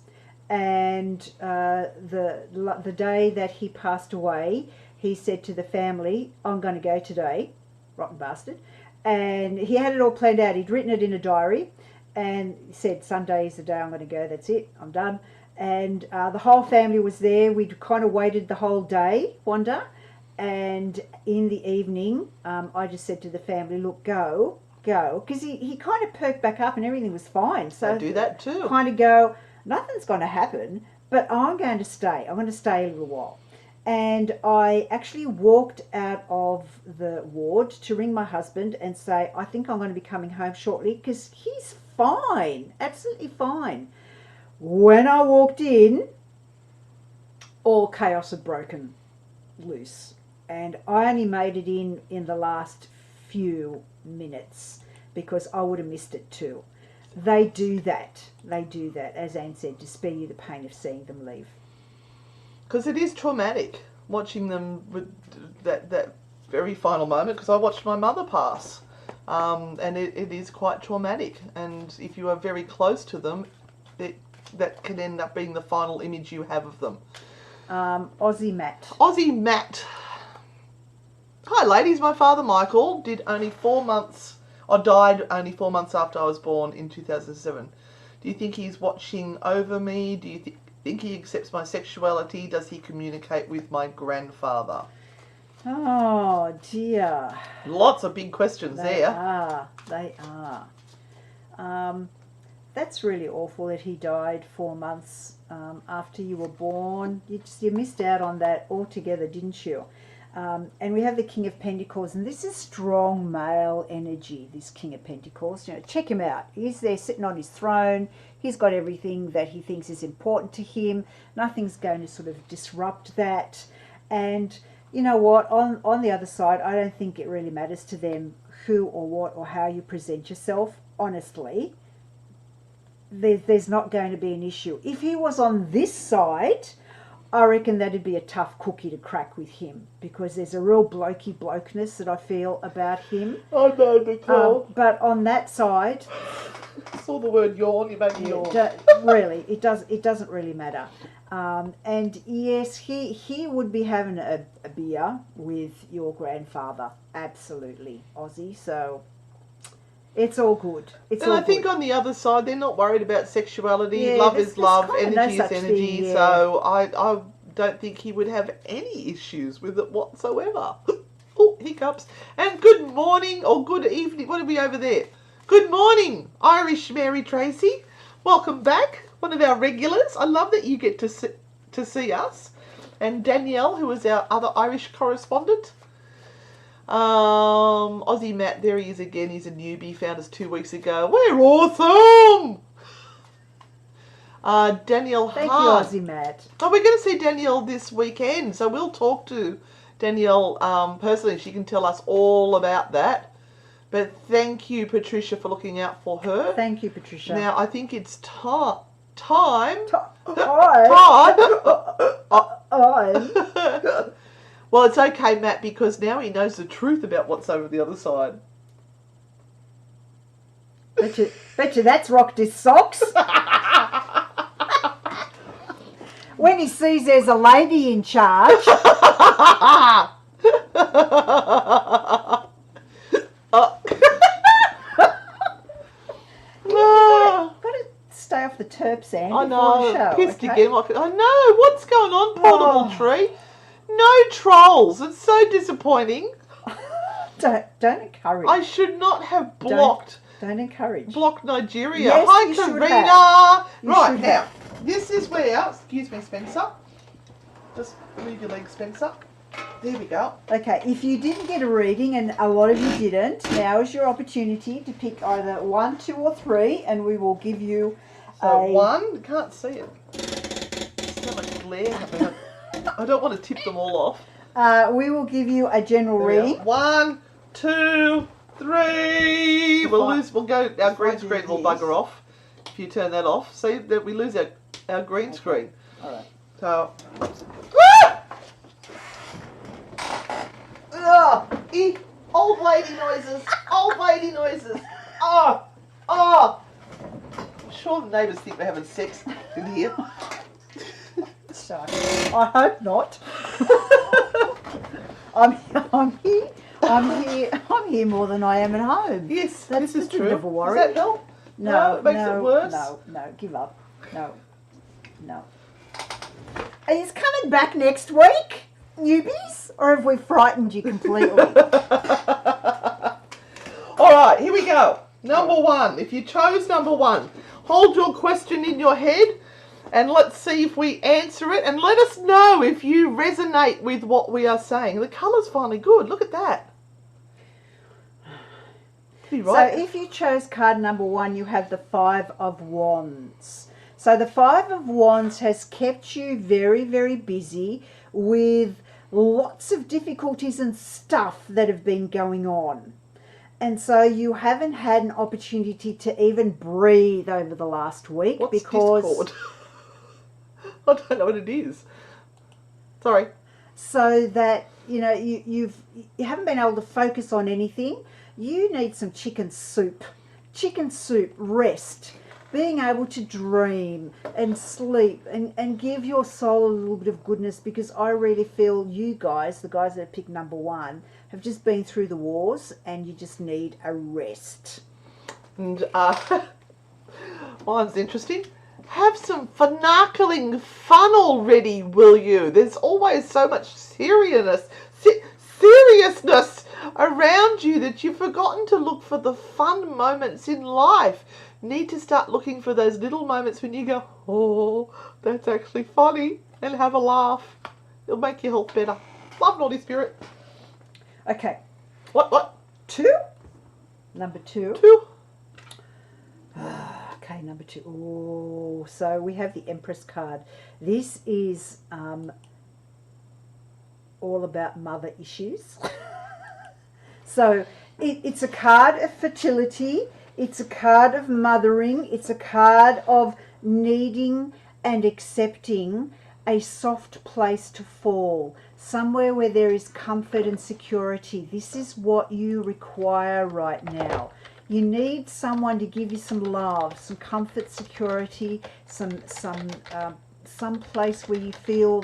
And the day that he passed away, he said to the family, I'm going to go today, rotten bastard. And he had it all planned out. He'd written it in a diary and said, Sunday is the day I'm going to go. That's it. I'm done. And the whole family was there. We'd kind of waited the whole day, Wanda. And in the evening, I just said to the family, look, go. Because he kind of perked back up and everything was fine. So I do that too. Kind of go, nothing's going to happen, but I'm going to stay. I'm going to stay a little while. And I actually walked out of the ward to ring my husband and say, I think I'm going to be coming home shortly because he's fine, absolutely fine. When I walked in, all chaos had broken loose. And I only made it in the last few minutes because I would have missed it too. They do that, as Anne said, to spare you the pain of seeing them leave. Because it is traumatic watching them with that very final moment, because I watched my mother pass. And it is quite traumatic. And if you are very close to them, that can end up being the final image you have of them. Aussie Matt. Hi ladies, my father Michael died only 4 months after I was born in 2007. Do you think he's watching over me? Do you think he accepts my sexuality? Does he communicate with my grandfather? Oh dear. Lots of big questions there. They are. That's really awful that he died 4 months after you were born. You missed out on that altogether, didn't you? And we have the King of Pentacles, and this is strong male energy, this King of Pentacles. You know, check him out. He's there sitting on his throne. He's got everything that he thinks is important to him. Nothing's going to sort of disrupt that. And you know what? On the other side, I don't think it really matters to them who or what or how you present yourself. Honestly, there's not going to be an issue. If he was on this side, I reckon that'd be a tough cookie to crack with him, because there's a real blokey blokeness that I feel about him. I know, Nicole. But on that side, I saw the word yawn. You made me yawn. Really, it doesn't really matter. And yes, he would be having a beer with your grandfather, absolutely, Aussie. So it's all good. I think on the other side, they're not worried about sexuality. Yeah, love is love, energy is energy. Thing, yeah. So I don't think he would have any issues with it whatsoever. Oh, hiccups. And good morning or good evening. What are we over there? Good morning, Irish Mary Tracy. Welcome back, one of our regulars. I love that you get to see us. and Danielle, who is our other Irish correspondent. Aussie Matt, there he is again. He's a newbie, found us 2 weeks ago. We're awesome! Danielle Thank Hart. you, Aussie Matt. Oh, we're going to see Danielle this weekend, so we'll talk to Danielle personally. She can tell us all about that. But thank you, Patricia, for looking out for her. Thank you, Patricia. Now, I think it's time. Well, it's okay, Matt, because now he knows the truth about what's over the other side. Bet you that's rocked his socks. When he sees there's a lady in charge. Gotta stay off the terps, Anne. I before the know, show, pissed okay? again. I know, what's going on, Portable Tree? No trolls. It's so disappointing. Don't encourage. I should not have blocked Don't encourage. Nigeria. Yes, Hi, you should Karina. have. You Right, should now, have. this is where, excuse me, Spencer. Just move your legs, Spencer. There we go. Okay, if you didn't get a reading, and a lot of you didn't, now is your opportunity to pick either 1, 2, or 3, and we will give you So 1, can't see it. There's so much glare happening. I don't want to tip them all off. We will give you a general reading. 1, 2, 3. We'll go. Our green screen will bugger off if you turn that off. See that we lose our green screen. All right. So. Old lady noises. Old lady noises. Oh. I'm sure the neighbours think we're having sex in here. So, I hope not. I'm here more than I am at home. Yes, That's this is a bit true. of a worry. Does that help? No, it makes it worse. No, give up. No. Are you coming back next week, newbies? Or have we frightened you completely? All right, here we go. Number 1. If you chose number 1, hold your question in your head and let's see if we answer it. And let us know if you resonate with what we are saying. The colour's finally good. Look at that. Right. So if you chose card number 1, you have the 5 of Wands. So the 5 of Wands has kept you very, very busy with lots of difficulties and stuff that have been going on. And so you haven't had an opportunity to even breathe over the last week. What's because Discord? I don't know what it is. Sorry. So that, you know, you haven't been able to focus on anything. You need some chicken soup. Chicken soup, rest, being able to dream and sleep and give your soul a little bit of goodness, because I really feel you guys, the guys that have picked number 1, have just been through the wars and you just need a rest. And mine's interesting. Have some finarkling fun already, will you? There's always so much seriousness around you that you've forgotten to look for the fun moments in life. Need to start looking for those little moments when you go, oh, that's actually funny, and have a laugh. It'll make your health better. Love, Naughty Spirit. Okay. What? 2? Number 2. 2. Okay, number 2. Oh, so we have the Empress card. This is all about mother issues. So it's a card of fertility. It's a card of mothering. It's a card of needing and accepting a soft place to fall, somewhere where there is comfort and security. This is what you require right now. You need someone to give you some love, some comfort, security, some place where you feel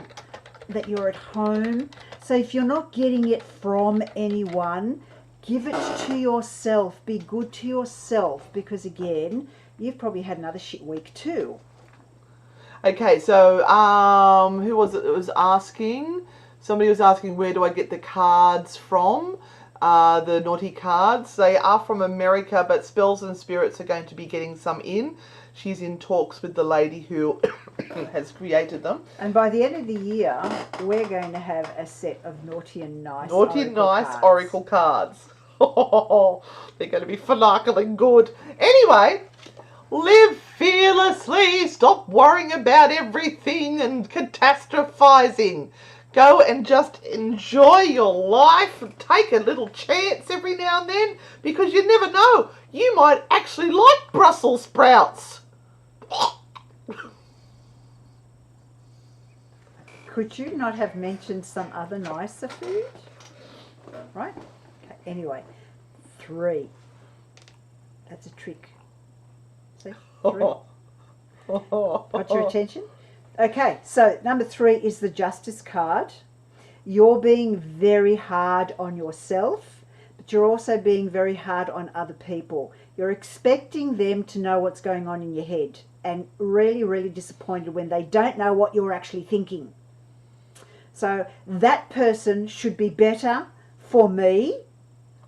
that you're at home. So if you're not getting it from anyone, give it to yourself. Be good to yourself, because again, you've probably had another shit week too. Okay, so who was it that was asking? Somebody was asking, where do I get the cards from? The naughty cards. They are from America, but Spells and Spirits are going to be getting some in. she's in talks with the lady who has created them. And by the end of the year, we're going to have a set of naughty and nice Oracle cards. They're going to be finarkling good. Anyway, live fearlessly. Stop worrying about everything and catastrophizing. Go and just enjoy your life. Take a little chance every now and then, because you never know. You might actually like Brussels sprouts. Could you not have mentioned some other nicer food? Right? Okay. Anyway, 3. That's a trick. See? 3. Got your attention? Okay, so number 3 is the Justice card. You're being very hard on yourself, but you're also being very hard on other people. You're expecting them to know what's going on in your head, and really, really disappointed when they don't know what you're actually thinking. So that person should be better for me.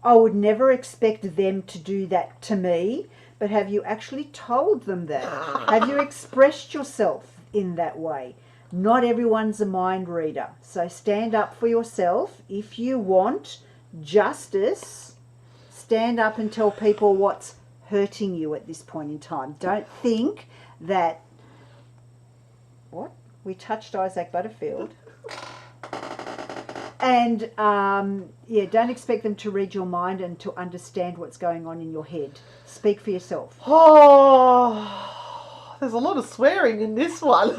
I would never expect them to do that to me, but have you actually told them that? Have you expressed yourself in that way? Not everyone's a mind reader, so stand up for yourself. If you want justice, stand up and tell people what's hurting you at this point in time. Don't think that, what? We touched Isaac Butterfield. And yeah, don't expect them to read your mind and to understand what's going on in your head. Speak for yourself. Oh, there's a lot of swearing in this one.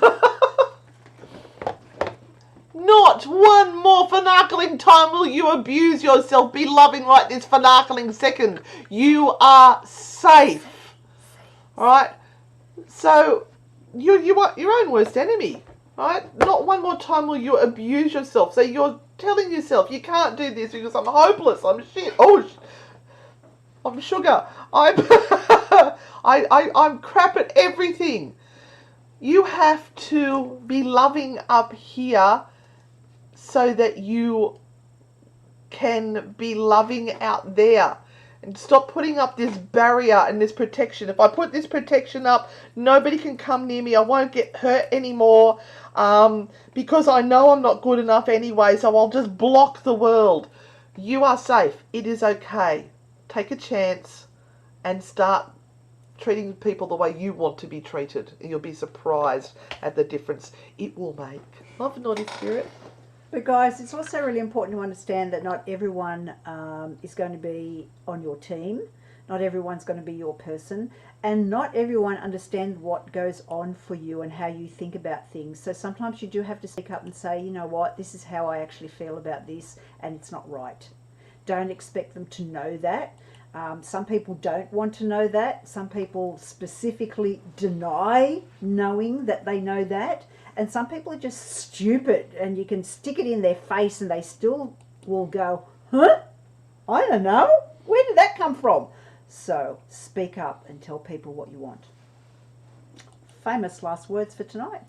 Not one more finarkling time will you abuse yourself. Be loving right this finarkling second. You are safe. All right? So, you are your own worst enemy. Right? Not one more time will you abuse yourself. So you're telling yourself you can't do this because I'm hopeless. I'm shit. Oh, I'm sugar. I'm crap at everything. You have to be loving up here so that you can be loving out there. And stop putting up this barrier and this protection. If I put this protection up, nobody can come near me. I won't get hurt anymore because I know I'm not good enough anyway, so I'll just block the world. You are safe. It is okay. Take a chance and start treating people the way you want to be treated. And you'll be surprised at the difference it will make. Love, naughty spirit. But guys, it's also really important to understand that not everyone is going to be on your team. Not everyone's going to be your person. And not everyone understands what goes on for you and how you think about things. So sometimes you do have to speak up and say, you know what, this is how I actually feel about this, and it's not right. Don't expect them to know that. Some people don't want to know that. Some people specifically deny knowing that they know that. And some people are just stupid, and you can stick it in their face and they still will go, huh? I don't know. Where did that come from? So speak up and tell people what you want. Famous last words for tonight.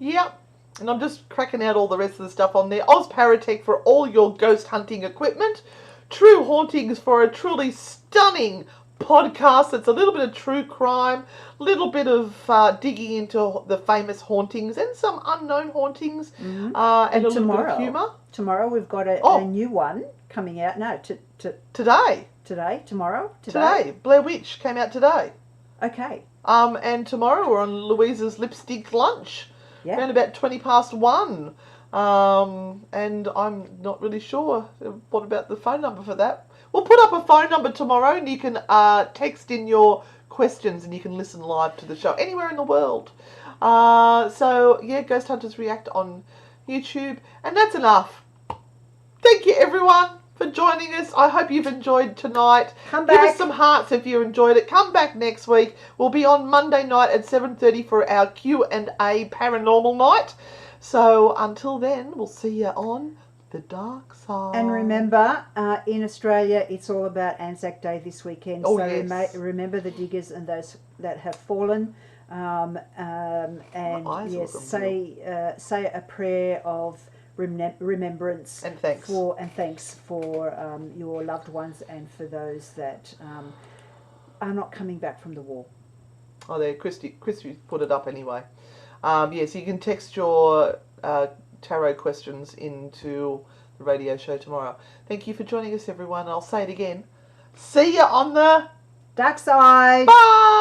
Yep. And I'm just cracking out all the rest of the stuff on there. Oz Paratech for all your ghost hunting equipment. True Hauntings for a truly stunning podcast. It's a little bit of true crime, a little bit of digging into the famous hauntings and some unknown hauntings, and a little bit of humour. Tomorrow we've got a new one coming out. No, today. Today? Tomorrow? Today. Blair Witch came out today. Okay. And tomorrow we're on Louisa's Lipstick Lunch. Yeah. Around about 1:20. And I'm not really sure what about the phone number for that. We'll put up a phone number tomorrow, and you can text in your questions, and you can listen live to the show anywhere in the world. So, yeah, Ghost Hunters React on YouTube. And that's enough. Thank you, everyone, for joining us. I hope you've enjoyed tonight. Come back. Give us some hearts if you enjoyed it. Come back next week. We'll be on Monday night at 7:30 for our Q&A paranormal night. So, until then, we'll see you on the dark side. And remember, in Australia, it's all about Anzac Day this weekend. Oh, so yes. Remember the diggers and those that have fallen. And yes, say a prayer of remembrance and thanks for your loved ones and for those that are not coming back from the war. Oh, there, Christy put it up anyway. Yes, you can text your tarot questions into the radio show tomorrow. Thank you for joining us, everyone. I'll say it again. See you on the Dark side. Bye!